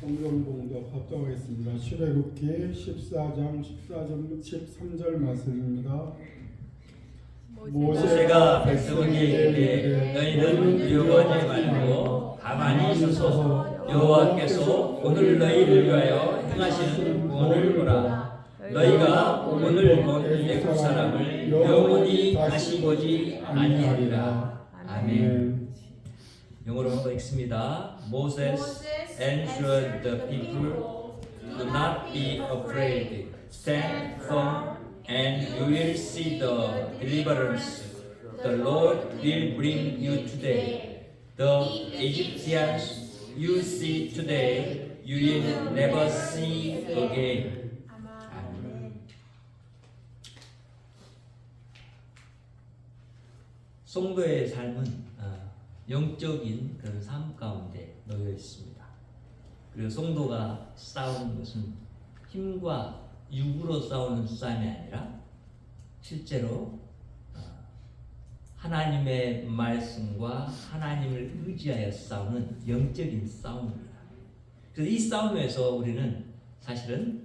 성경 봉독 합독하겠습니다. 출애굽기 14장 13절 말씀입니다. 모세가 백성에게 이르되 너희는 두려워하지 말고 가만히 있어서 여호와께서 오늘 너희를 위하여 행하시는 구원을 보라. 너희가 오늘 본 애굽 사람을 영원히 다시 보지 아니하리라. 아멘. 영어로 한번 읽습니다. Moses answered the people, do not be afraid, stand firm, and you will see the deliverance the Lord will bring you today. The Egyptians you see today, you will never see again. 아멘. 성도의 삶은 영적인 그런 삶 가운데 놓여 있습니다. 그리고 성도가 싸우는 것은 힘과 육으로 싸우는 싸움이 아니라 실제로 하나님의 말씀과 하나님을 의지하여 싸우는 영적인 싸움입니다. 그래서 이 싸움에서 우리는 사실은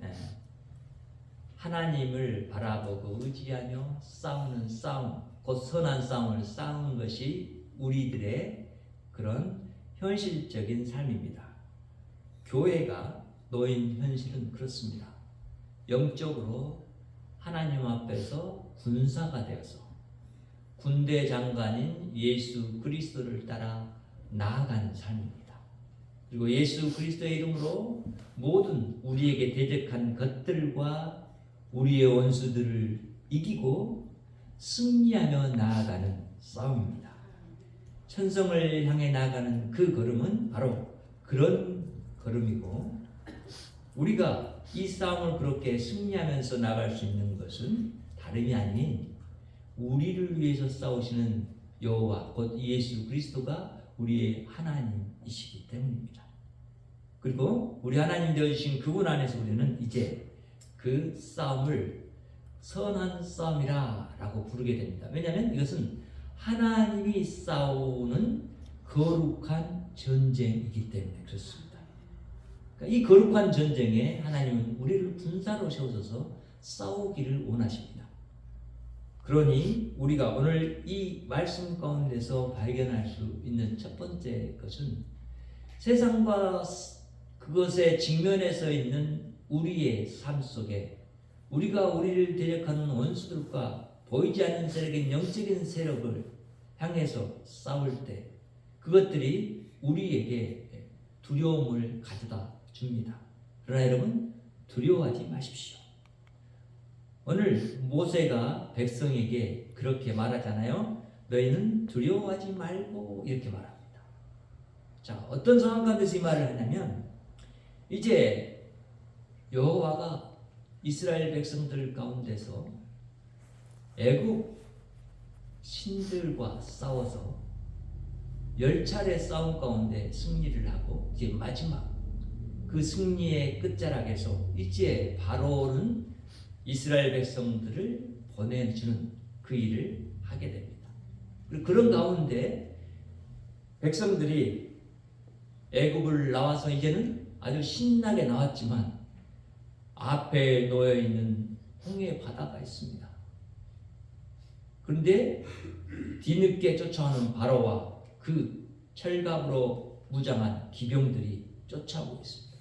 하나님을 바라보고 의지하며 싸우는 싸움, 곧 선한 싸움을 싸우는 것이 우리들의 그런 현실적인 삶입니다. 교회가 놓인 현실은 그렇습니다. 영적으로 하나님 앞에서 군사가 되어서 군대 장관인 예수 그리스도를 따라 나아가는 삶입니다. 그리고 예수 그리스도의 이름으로 모든 우리에게 대적한 것들과 우리의 원수들을 이기고 승리하며 나아가는 싸움입니다. 천성을 향해 나아가는 그 걸음은 바로 그런 걸음이고, 우리가 이 싸움을 그렇게 승리하면서 나갈 수 있는 것은 다름이 아닌 우리를 위해서 싸우시는 여호와 곧 예수 그리스도가 우리의 하나님이시기 때문입니다. 그리고 우리 하나님 되어주신 그분 안에서 우리는 이제 그 싸움을 선한 싸움이라 라고 부르게 됩니다. 왜냐하면 이것은 하나님이 싸우는 거룩한 전쟁이기 때문에 그렇습니다. 그러니까 이 거룩한 전쟁에 하나님은 우리를 군사로 세우셔서 싸우기를 원하십니다. 그러니 우리가 오늘 이 말씀 가운데서 발견할 수 있는 첫 번째 것은 세상과 그것에 직면해서 있는 우리의 삶 속에 우리가 우리를 대적하는 원수들과 보이지 않는 세력인 영적인 세력을 향해서 싸울 때 그것들이 우리에게 두려움을 가져다 줍니다. 그러나 여러분, 두려워하지 마십시오. 오늘 모세가 백성에게 그렇게 말하잖아요. 너희는 두려워하지 말고 이렇게 말합니다. 자, 어떤 상황 가운데서 이 말을 하냐면, 이제 여호와가 이스라엘 백성들 가운데서 애굽 신들과 싸워서 10차례 싸움 가운데 승리를 하고 이제 마지막 그 승리의 끝자락에서 이제 바로는 이스라엘 백성들을 보내주는 그 일을 하게 됩니다. 그리고 그런 가운데 백성들이 애굽을 나와서 이제는 아주 신나게 나왔지만 앞에 놓여 있는 홍해 바다가 있습니다. 그런데 뒤늦게 쫓아오는 바로와 그 철갑으로 무장한 기병들이 쫓아오고 있습니다.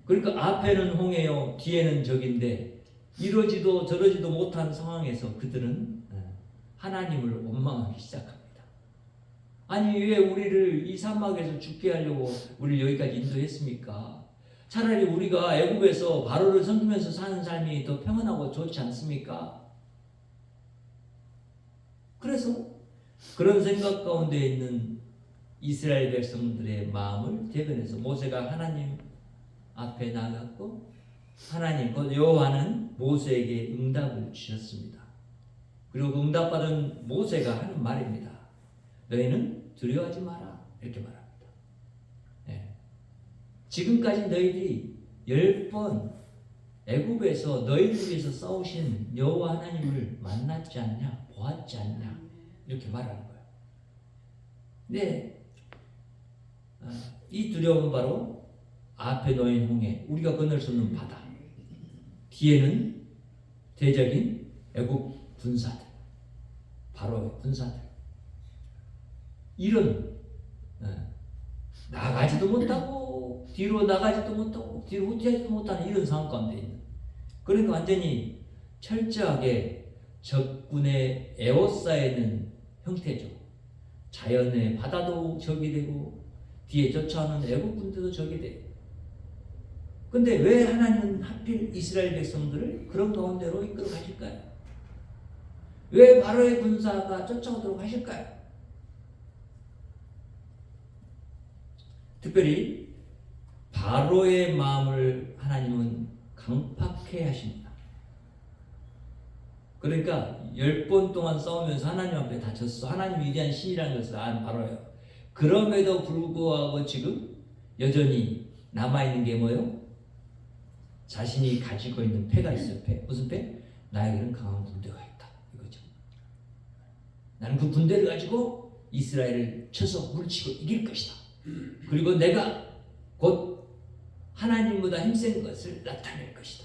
그러니까 앞에는 홍해요, 뒤에는 적인데 이러지도 저러지도 못한 상황에서 그들은 하나님을 원망하기 시작합니다. 아니, 왜 우리를 이 사막에서 죽게 하려고 우리를 여기까지 인도했습니까? 차라리 우리가 애굽에서 바로를 섬기면서 사는 삶이 더 평안하고 좋지 않습니까? 그래서 그런 생각 가운데 있는 이스라엘 백성들의 마음을 대변해서 모세가 하나님 앞에 나갔고, 하나님 곧 여호와는 모세에게 응답을 주셨습니다. 그리고 그 응답받은 모세가 하는 말입니다. 너희는 두려워하지 마라, 이렇게 말합니다. 지금까지 너희들이 10번 애굽에서 너희를 위해서 싸우신 여호와 하나님을 만났지 않냐, 보았지 않냐, 이렇게 말하는 거예요. 근데 이 두려움은 바로 앞에 놓인 홍해, 우리가 건널 수 없는 바다, 뒤에는 대적인 애국 군사들, 바로의 군사들, 이런 나가지도 못하고 뒤로 나가지도 못하고 뒤로 후퇴하지도 못하는 이런 상황 가운데 있는, 그러니까 완전히 철저하게 적군에 에워싸이는 형태죠. 자연의 바다도 적이 되고 뒤에 쫓아오는 애국군대도 적이 돼요. 근데 왜 하나님은 하필 이스라엘 백성들을 그런 가운데로 이끌어 가실까요? 왜 바로의 군사가 쫓아오도록 하실까요? 특별히 바로의 마음을 하나님은 강팍해 하십니다. 그러니까 10번 동안 싸우면서 하나님 앞에 다쳤어. 하나님 위대한 신이라는 것을 안 바로예요. 그럼에도 불구하고 지금 여전히 남아있는 게 뭐예요? 자신이 가지고 있는 패가 있어요. 패. 무슨 패? 나에게는 강한 군대가 있다. 이거죠. 나는 그 군대를 가지고 이스라엘을 쳐서 물치고 이길 것이다. 그리고 내가 곧 하나님보다 힘센 것을 나타낼 것이다.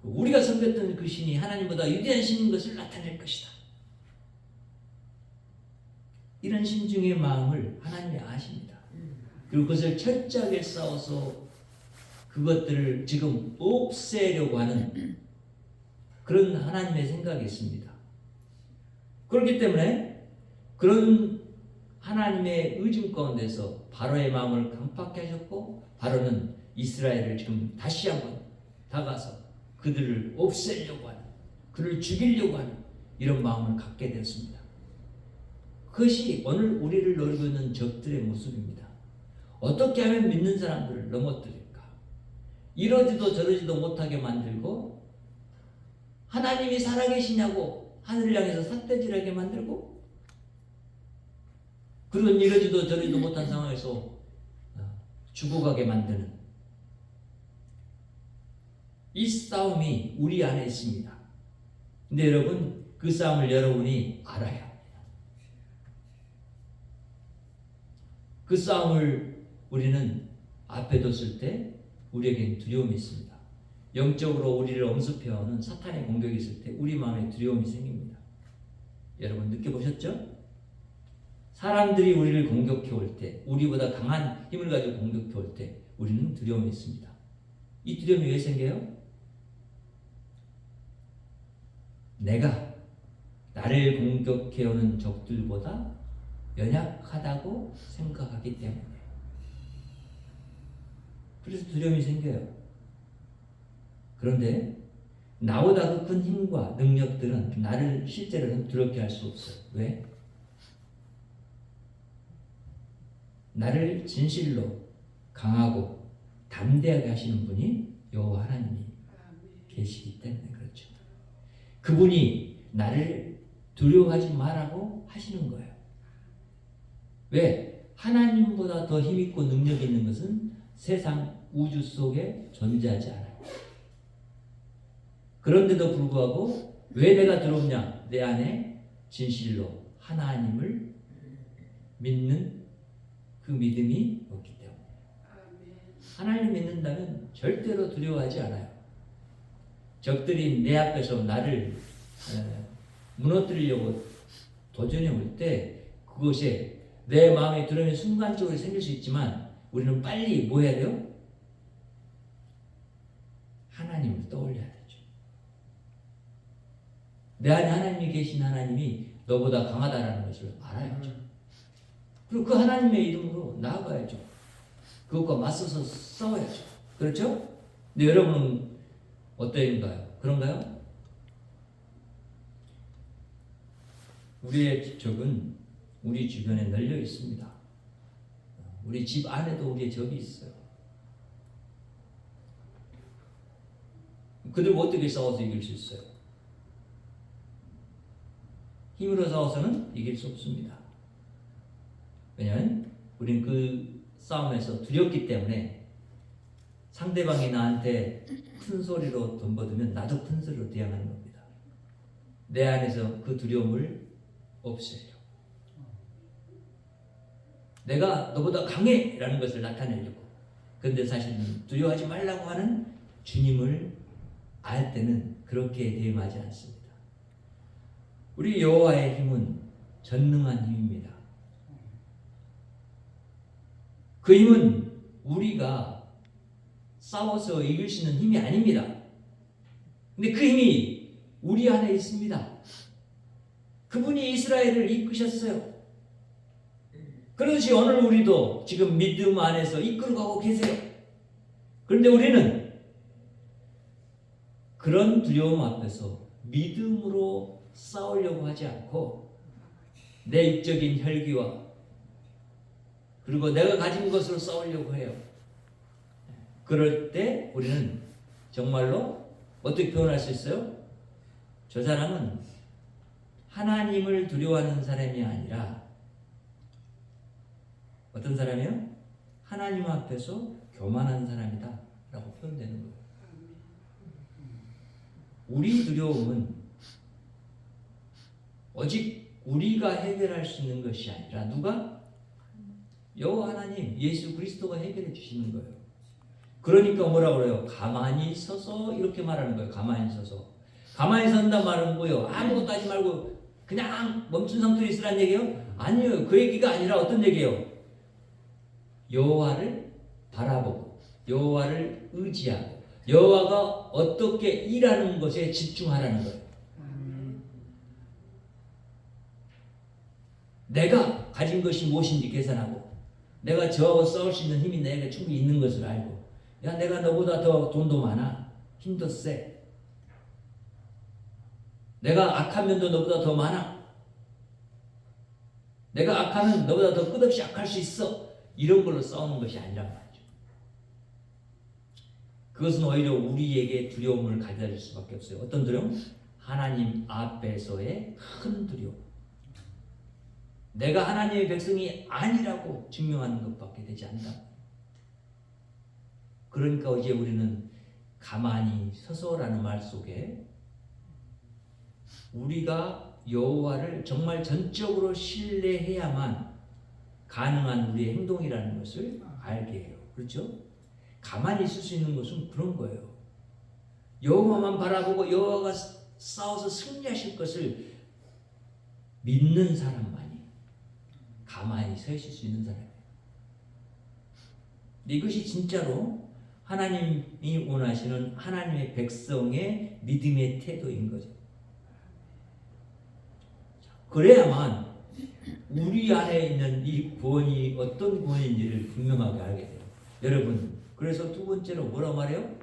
우리가 섬겼던 그 신이 하나님보다 위대한 신인 것을 나타낼 것이다. 이런 신중의 마음을 하나님이 아십니다. 그리고 그것을 철저하게 싸워서 그것들을 지금 없애려고 하는 그런 하나님의 생각이 있습니다. 그렇기 때문에 그런 하나님의 의중 가운데서 바로의 마음을 강팍해 하셨고, 바로는 이스라엘을 지금 다시 한번 다가서 그들을 없애려고 하는, 그를 죽이려고 하는 이런 마음을 갖게 되었습니다. 그것이 오늘 우리를 노리고 있는 적들의 모습입니다. 어떻게 하면 믿는 사람들을 넘어뜨릴까? 이러지도 저러지도 못하게 만들고, 하나님이 살아계시냐고 하늘을 향해서 삿대질하게 만들고, 그리고 이러지도 저러지도 못한 상황에서 죽어가게 만드는 이 싸움이 우리 안에 있습니다. 근데 여러분, 그 싸움을 여러분이 알아야 합니다. 그 싸움을 우리는 앞에 뒀을 때 우리에겐 두려움이 있습니다. 영적으로 우리를 엄습해오는 사탄의 공격이 있을 때 우리 마음에 두려움이 생깁니다. 여러분 느껴보셨죠? 사람들이 우리를 공격해 올 때, 우리보다 강한 힘을 가지고 공격해 올 때 우리는 두려움이 있습니다. 이 두려움이 왜 생겨요? 내가 나를 공격해 오는 적들보다 연약하다고 생각하기 때문에. 그래서 두려움이 생겨요. 그런데 나보다 더 큰 힘과 능력들은 나를 실제로는 두렵게 할 수 없어요. 왜? 나를 진실로 강하고 담대하게 하시는 분이 여호와 하나님이 계시기 때문에 그렇죠. 그분이 나를 두려워하지 말라고 하시는 거예요. 왜? 하나님보다 더 힘있고 능력 있는 것은 세상 우주 속에 존재하지 않아요. 그런데도 불구하고 왜 내가 두렵냐? 내 안에 진실로 하나님을 믿는 그 믿음이 없기 때문에. 하나님을 믿는다면 절대로 두려워하지 않아요. 적들이 내 앞에서 나를 무너뜨리려고 도전해 올 때 그것에 내 마음에 두려움이 순간적으로 생길 수 있지만 우리는 빨리 뭐 해야 돼요? 하나님을 떠올려야 되죠. 내 안에 하나님이 계신 하나님이 너보다 강하다라는 것을 알아야죠. 그리고 그 하나님의 이름으로 나아가야죠. 그것과 맞서서 싸워야죠. 그렇죠? 근데 여러분은 어떠인가요? 그런가요? 우리의 적은 우리 주변에 널려 있습니다. 우리 집 안에도 우리의 적이 있어요. 그들과 어떻게 싸워서 이길 수 있어요? 힘으로 싸워서는 이길 수 없습니다. 왜냐하면 우리는 그 싸움에서 두렵기 때문에 상대방이 나한테 큰 소리로 덤벼들면 나도 큰 소리로 대항하는 겁니다. 내 안에서 그 두려움을 없애려. 내가 너보다 강해! 라는 것을 나타내려고. 그런데 사실은 두려워하지 말라고 하는 주님을 알 때는 그렇게 대응하지 않습니다. 우리 여호와의 힘은 전능한 힘입니다. 그 힘은 우리가 싸워서 이길 수 있는 힘이 아닙니다. 근데 그 힘이 우리 안에 있습니다. 그분이 이스라엘을 이끄셨어요. 그렇지 오늘 우리도 지금 믿음 안에서 이끌어가고 계세요. 그런데 우리는 그런 두려움 앞에서 믿음으로 싸우려고 하지 않고 내 육적인 혈기와 그리고 내가 가진 것으로 싸우려고 해요. 그럴 때 우리는 정말로 어떻게 표현할 수 있어요? 저 사람은 하나님을 두려워하는 사람이 아니라 어떤 사람이요? 하나님 앞에서 교만한 사람이다 라고 표현되는 거예요. 우리 두려움은 오직 우리가 해결할 수 있는 것이 아니라 누가? 여호와 하나님 예수 그리스도가 해결해 주시는 거예요. 그러니까 뭐라고 그래요? 가만히 서서 이렇게 말하는 거예요. 가만히 서서. 가만히 선다 말은 뭐예요? 아무것도 하지 말고 그냥 멈춘 상태에 있으라는 얘기예요? 아니에요. 그 얘기가 아니라 어떤 얘기예요? 여호와를 바라보고 여호와를 의지하고 여호와가 어떻게 일하는 것에 집중하라는 거예요. 내가 가진 것이 무엇인지 계산하고 내가 저하고 싸울 수 있는 힘이 내게 충분히 있는 것을 알고 야 내가 너보다 더 돈도 많아 힘도 세 내가 악한 면도 너보다 더 많아 내가 악하면 너보다 더 끝없이 악할 수 있어 이런 걸로 싸우는 것이 아니란 말이죠. 그것은 오히려 우리에게 두려움을 가져다 줄 수밖에 없어요. 어떤 두려움? 하나님 앞에서의 큰 두려움. 내가 하나님의 백성이 아니라고 증명하는 것밖에 되지 않는다. 그러니까 이제 우리는 가만히 서서라는 말 속에 우리가 여호와를 정말 전적으로 신뢰해야만 가능한 우리의 행동이라는 것을 알게 해요. 그렇죠? 가만히 있을 수 있는 것은 그런 거예요. 여호와만 바라보고 여호와가 싸워서 승리하실 것을 믿는 사람만이 가만히 서 있을 수 있는 사람이에요. 이것이 진짜로 하나님이 원하시는 하나님의 백성의 믿음의 태도인 거죠. 그래야만 우리 안에 있는 이 구원이 어떤 구원인지를 분명하게 알게 돼요. 여러분, 그래서 두 번째로 뭐라고 말해요?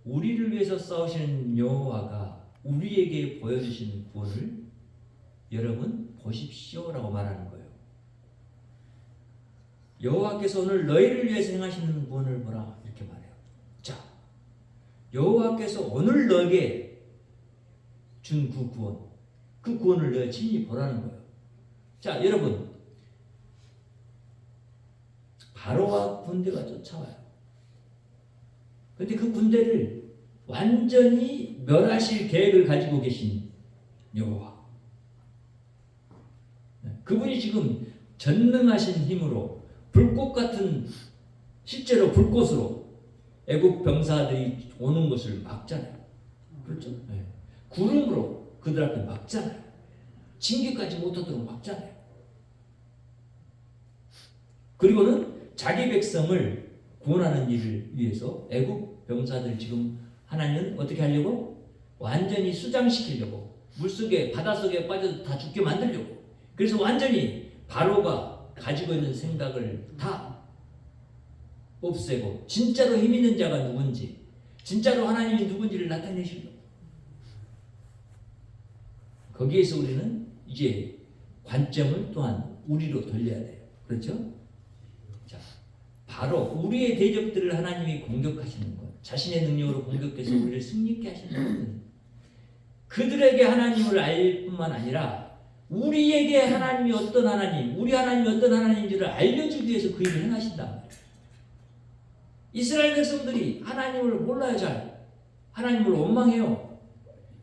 우리를 위해서 싸우시는 여호와가 우리에게 보여주시는 구원을 여러분 보십시오라고 말하는 거예요. 여호와께서 오늘 너희를 위해서 행하시는 구원을 보라 이렇게 말해요. 자, 여호와께서 오늘 너에게 준 그 구원을 너희 친히 보라는 거예요. 자, 여러분, 바로가 군대가 쫓아와요. 그런데 그 군대를 완전히 멸하실 계획을 가지고 계신 여호와. 그분이 지금 전능하신 힘으로 불꽃 같은 실제로 불꽃으로 애국 병사들이 오는 것을 막잖아요. 그렇죠? 네. 구름으로 그들 앞에 막잖아요. 징계까지 못하도록 막잖아요. 그리고는 자기 백성을 구원하는 일을 위해서 애국 병사들 지금 하나님은 어떻게 하려고? 완전히 수장시키려고 물속에 바닷속에 빠져서 다 죽게 만들려고. 그래서 완전히 바로가 가지고 있는 생각을 다 없애고 진짜로 힘 있는 자가 누군지 진짜로 하나님이 누군지를 나타내시려고. 거기에서 우리는 이제 관점을 또한 우리로 돌려야 돼요. 그렇죠? 자, 바로 우리의 대적들을 하나님이 공격하시는 것, 자신의 능력으로 공격해서 우리를 승리케 하시는 것은 그들에게 하나님을 알 뿐만 아니라 우리에게 하나님이 어떤 하나님, 우리 하나님이 어떤 하나님인지를 알려주기 위해서 그 일을 행하신다. 이스라엘 백성들이 하나님을 몰라요. 하나님을 원망해요.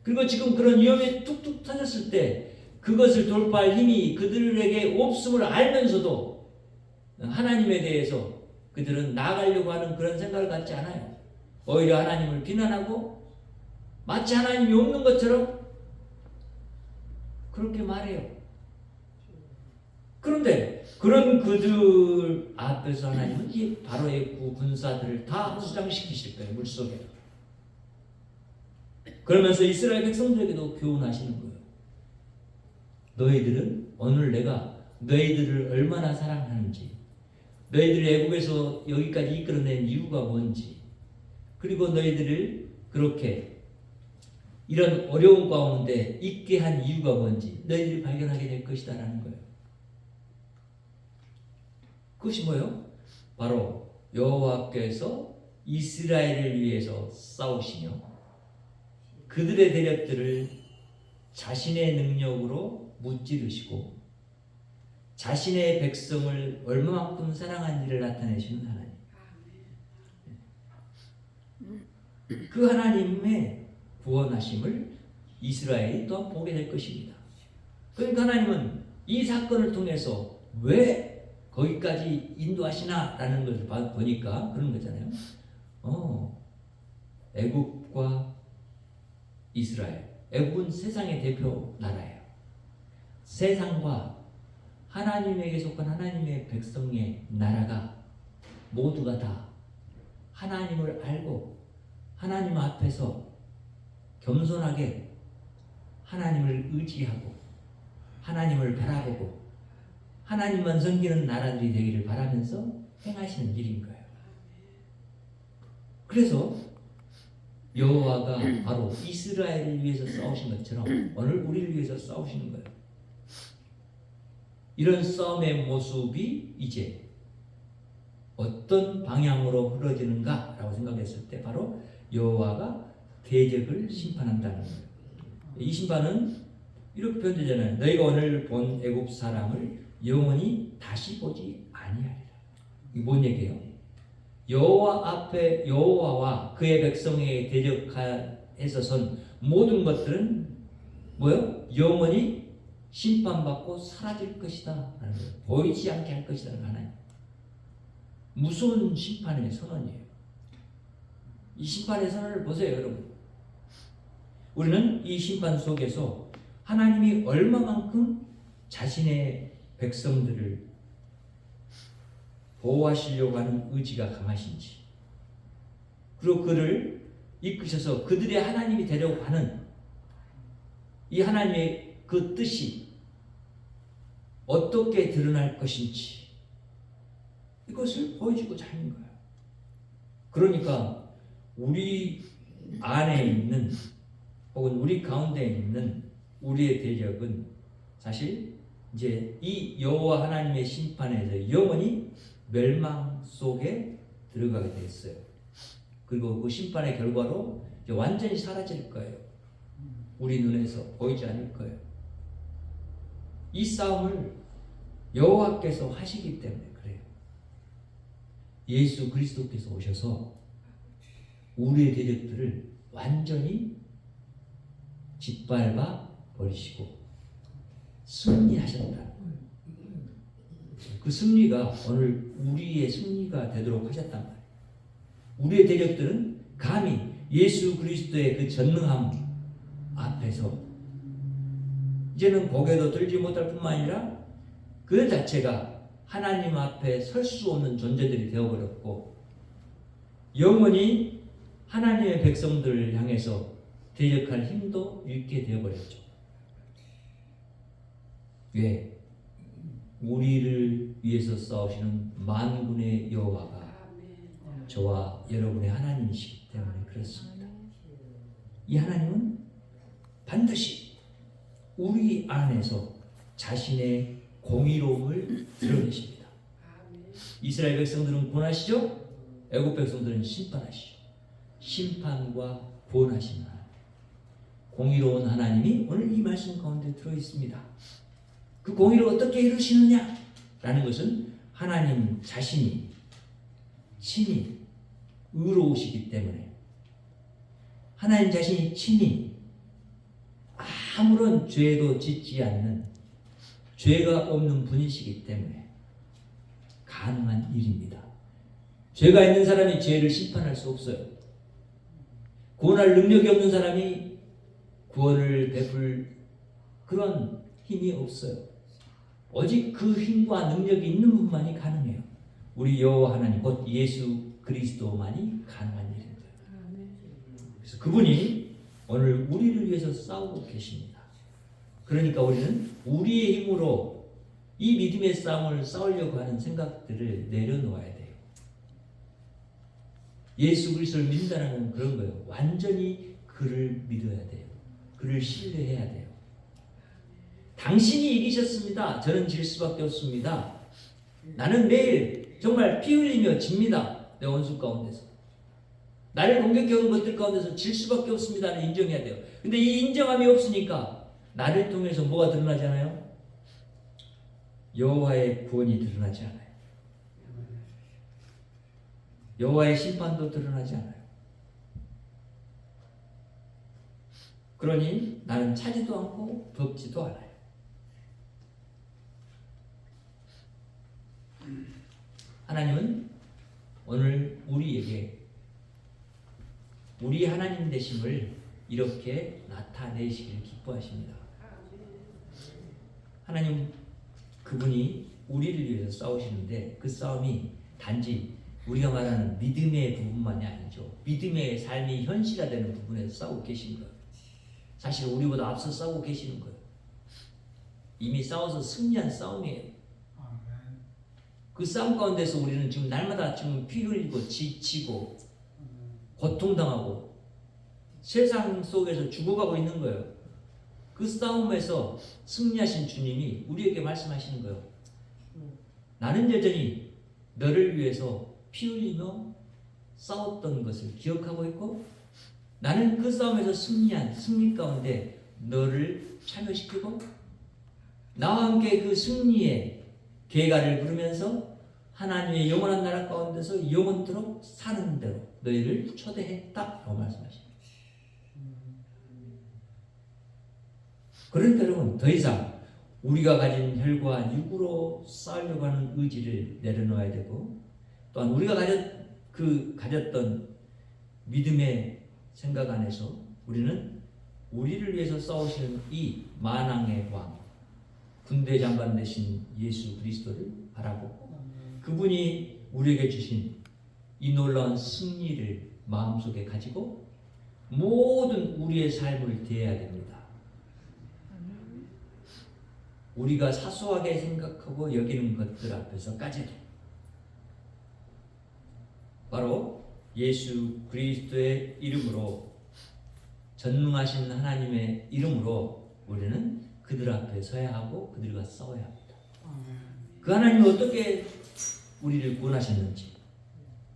그리고 지금 그런 위험에 툭툭 터졌을 때 그것을 돌파할 힘이 그들에게 없음을 알면서도 하나님에 대해서 그들은 나아가려고 하는 그런 생각을 갖지 않아요. 오히려 하나님을 비난하고 마치 하나님이 없는 것처럼 그렇게 말해요. 그런데 그런 그들 앞에서 하나님은 이 바로의 군사들을 다 수장시키실 거예요. 물속에. 그러면서 이스라엘 백성들에게도 교훈하시는 거예요. 너희들은 오늘 내가 너희들을 얼마나 사랑하는지, 너희들을 애국에서 여기까지 이끌어낸 이유가 뭔지, 그리고 너희들을 그렇게 이런 어려운 가운데 있게 한 이유가 뭔지 너희들이 발견하게 될 것이다 라는 거예요. 그것이 뭐예요? 바로 여호와께서 이스라엘을 위해서 싸우시며 그들의 대적들을 자신의 능력으로 무찌르시고 자신의 백성을 얼마만큼 사랑한지를 나타내시는 하나님. 그 하나님의 구원하심을 이스라엘이 또한 보게 될 것입니다. 그러니까 하나님은 이 사건을 통해서 왜 거기까지 인도하시나라는 것을 보니까 그런 거잖아요. 애국과 이스라엘. 애국은 세상의 대표 나라예요. 세상과 하나님에게 속한 하나님의 백성의 나라가 모두가 다 하나님을 알고 하나님 앞에서 겸손하게 하나님을 의지하고 하나님을 바라보고 하나님만 섬기는 나라들이 되기를 바라면서 행하시는 일인 거예요. 그래서 여호와가 바로 이스라엘을 위해서 싸우신 것처럼 오늘 우리를 위해서 싸우시는 거예요. 이런 싸움의 모습이 이제 어떤 방향으로 흐러지는가라고 생각했을 때 바로 여호와가 대적을 심판한다는 거예요. 이 심판은 이렇게 표현되잖아요. 너희가 오늘 본 애굽 사람을 영원히 다시 보지 아니하리라. 이게 뭔 얘기예요? 여호와 앞에 여호와와 그의 백성에게 대적해서 선 모든 것들은 뭐요? 영원히 심판받고 사라질 것이다 라는 거예요. 보이지 않게 할 것이다 라는 하나님. 무서운 심판의 선언이에요. 이 심판의 선언을 보세요, 여러분. 우리는 이 심판 속에서 하나님이 얼마만큼 자신의 백성들을 보호하시려고 하는 의지가 강하신지, 그리고 그를 이끄셔서 그들의 하나님이 되려고 하는 이 하나님의 그 뜻이 어떻게 드러날 것인지 이것을 보여주고자 하는 거예요. 그러니까 우리 안에 있는 혹은 우리 가운데 있는 우리의 대적은 사실 이제 이 여호와 하나님의 심판에서 영원히 멸망 속에 들어가게 됐어요. 그리고 그 심판의 결과로 이제 완전히 사라질 거예요. 우리 눈에서 보이지 않을 거예요. 이 싸움을 여호와께서 하시기 때문에 그래요. 예수 그리스도께서 오셔서 우리의 대적들을 완전히 짓밟아 버리시고 승리하셨다. 그 승리가 오늘 우리의 승리가 되도록 하셨단 말이에요. 우리의 대적들은 감히 예수 그리스도의 그 전능함 앞에서 이제는 고개도 들지 못할 뿐만 아니라 그 자체가 하나님 앞에 설 수 없는 존재들이 되어버렸고 영원히 하나님의 백성들을 향해서 대적할 힘도 잃게 되어버렸죠. 왜? 우리를 위해서 싸우시는 만군의 여호와가 저와 여러분의 하나님이시기 때문에 그렇습니다. 이 하나님은 반드시 우리 안에서 자신의 공의로움을 드러내십니다. 이스라엘 백성들은 구원하시죠? 애국 백성들은 심판하시죠. 심판과 구원하시는 하나님, 공의로운 하나님이 오늘 이 말씀 가운데 들어있습니다. 그 공의를 어떻게 이루시느냐? 라는 것은 하나님 자신이 친히 의로우시기 때문에 하나님 자신이 친히 아무런 죄도 짓지 않는 죄가 없는 분이시기 때문에 가능한 일입니다. 죄가 있는 사람이 죄를 심판할 수 없어요. 구원할 능력이 없는 사람이 구원을 베풀 그런 힘이 없어요. 오직 그 힘과 능력이 있는 분만이 가능해요. 우리 여호와 하나님 곧 예수 그리스도만이 가능한 일인 거예요. 그래서 그분이 오늘 우리를 위해서 싸우고 계십니다. 그러니까 우리는 우리의 힘으로 이 믿음의 싸움을 싸우려고 하는 생각들을 내려놓아야 돼요. 예수 그리스도를 믿는다는 건 그런 거예요. 완전히 그를 믿어야 돼요. 그를 신뢰해야 돼요. 당신이 이기셨습니다. 저는 질 수밖에 없습니다. 나는 매일 정말 피 흘리며 집니다. 내 원수 가운데서. 나를 공격해오는 것들 가운데서 질 수밖에 없습니다를 인정해야 돼요. 근데 이 인정함이 없으니까 나를 통해서 뭐가 드러나지 않아요? 여호와의 구원이 드러나지 않아요. 여호와의 심판도 드러나지 않아요. 그러니 나는 차지도 않고 덮지도 않아요. 하나님은 오늘 우리에게 우리 하나님 되심을 이렇게 나타내시길 기뻐하십니다. 하나님 그분이 우리를 위해서 싸우시는데 그 싸움이 단지 우리가 말하는 믿음의 부분만이 아니죠. 믿음의 삶이 현실화되는 부분에서 싸우고 계신 거예요. 사실 우리보다 앞서 싸우고 계시는 거예요. 이미 싸워서 승리한 싸움이에요. 그 싸움 가운데서 우리는 지금 날마다 지금 피 흘리고 지치고 고통당하고 세상 속에서 죽어가고 있는 거예요. 그 싸움에서 승리하신 주님이 우리에게 말씀하시는 거예요. 나는 여전히 너를 위해서 피 흘리며 싸웠던 것을 기억하고 있고 나는 그 싸움에서 승리한 승리 가운데 너를 참여시키고 나와 함께 그 승리의 계가를 부르면서 하나님의 영원한 나라 가운데서 영원토록 사는 대로 너희를 초대했다라고 말씀하십니다. 그러니까 여러분 더 이상 우리가 가진 혈과 육으로 싸우려고 하는 의지를 내려놓아야 되고 또한 우리가 가졌던 믿음의 생각 안에서 우리는 우리를 위해서 싸우시는 이 만왕의 왕 군대 장관 되신 예수 그리스도를 바라보고 그분이 우리에게 주신 이 놀라운 승리를 마음속에 가지고 모든 우리의 삶을 대해야 됩니다. 우리가 사소하게 생각하고 여기는 것들 앞에서까지도 바로 예수 그리스도의 이름으로 전능하신 하나님의 이름으로 우리는 그들 앞에 서야 하고 그들과 싸워야 합니다. 그 하나님이 어떻게 우리를 구원하셨는지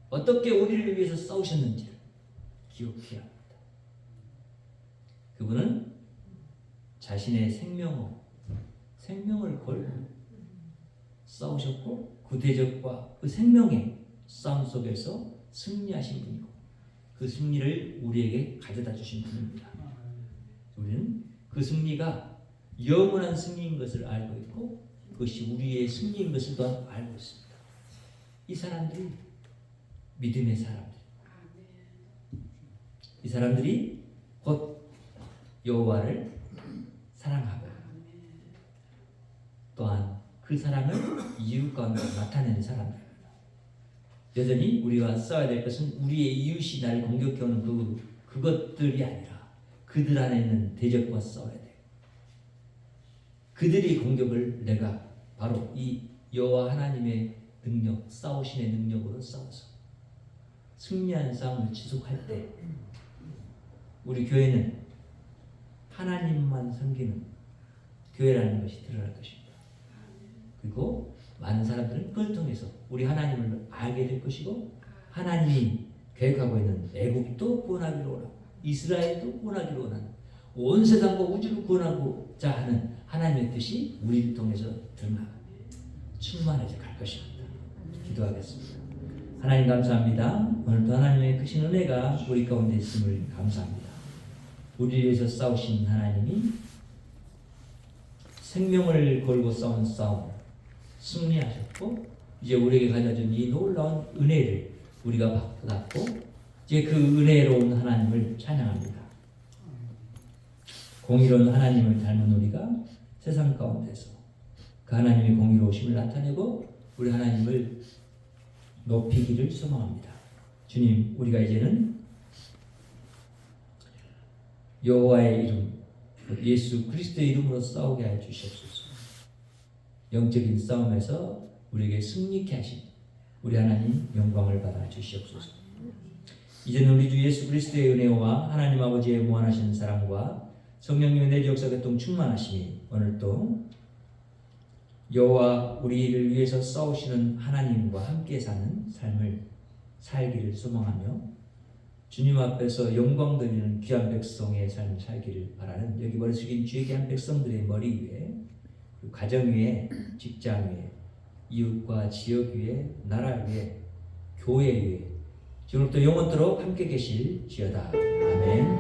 어떻게 우리를 위해서 싸우셨는지 기억해야 합니다. 그분은 자신의 생명을 걸고 싸우셨고 그 대적과 그 생명의 싸움 속에서 승리하신 분이고 그 승리를 우리에게 가져다 주신 분입니다. 우리는 그 승리가 영원한 승리인 것을 알고 있고 그것이 우리의 승리인 것을 또한 알고 있습니다. 이 사람들이 믿음의 사람들, 이 사람들이 곧 여호와를 사랑하고 또한 그 사랑을 이웃 가운데 나타내는 사람들입니다. 여전히 우리가 싸워야 될 것은 우리의 이웃이 나를 공격해오는 그것들이 아니라 그들 안에 있는 대적과 싸워야 돼요. 그들의 공격을 내가 바로 이 여호와 하나님의 능력, 싸우신의 능력으로 싸워서 승리하는 싸움을 지속할 때 우리 교회는 하나님만 섬기는 교회라는 것이 드러날 것입니다. 그리고 많은 사람들은 그걸 통해서 우리 하나님을 알게 될 것이고 하나님이 계획하고 있는 애국도 구원하기로 원하고 이스라엘도 구원하기로 원하는 온 세상과 우주를 구원하고자 하는 하나님의 뜻이 우리를 통해서 드러나고 충만해져 갈 것입니다. 기도하겠습니다. 하나님 감사합니다. 오늘도 하나님의 크신 은혜가 우리 가운데 있음을 감사합니다. 우리를 위해서 싸우신 하나님이 생명을 걸고 싸운 싸움 승리하셨고 이제 우리에게 가져준 이 놀라운 은혜를 우리가 받고 이제 그 은혜로운 하나님을 찬양합니다. 공의로운 하나님을 닮은 우리가 세상 가운데서 그 하나님의 공의로우심을 나타내고 우리 하나님을 높이기를 소망합니다. 주님, 우리가 이제는 여호와의 이름, 예수 그리스도의 이름으로 싸우게 하여 주시옵소서. 영적인 싸움에서 우리에게 승리케 하신 우리 하나님 영광을 받아 주시옵소서. 이제는 우리 주 예수 그리스도의 은혜와 하나님 아버지의 무한하신 사랑과 성령님의 내주 역사 교통 충만하심이 오늘도 여호와 우리를 위해서 싸우시는 하나님과 함께 사는 삶을 살기를 소망하며 주님 앞에서 영광 돌리는 귀한 백성의 삶을 살기를 바라는 여기 머리 숙인 주의 귀한 백성들의 머리 위에 가정 위에 직장 위에 이웃과 지역 위에 나라 위에 교회 위에 지금부터 영원토록 함께 계실지어다. 아멘.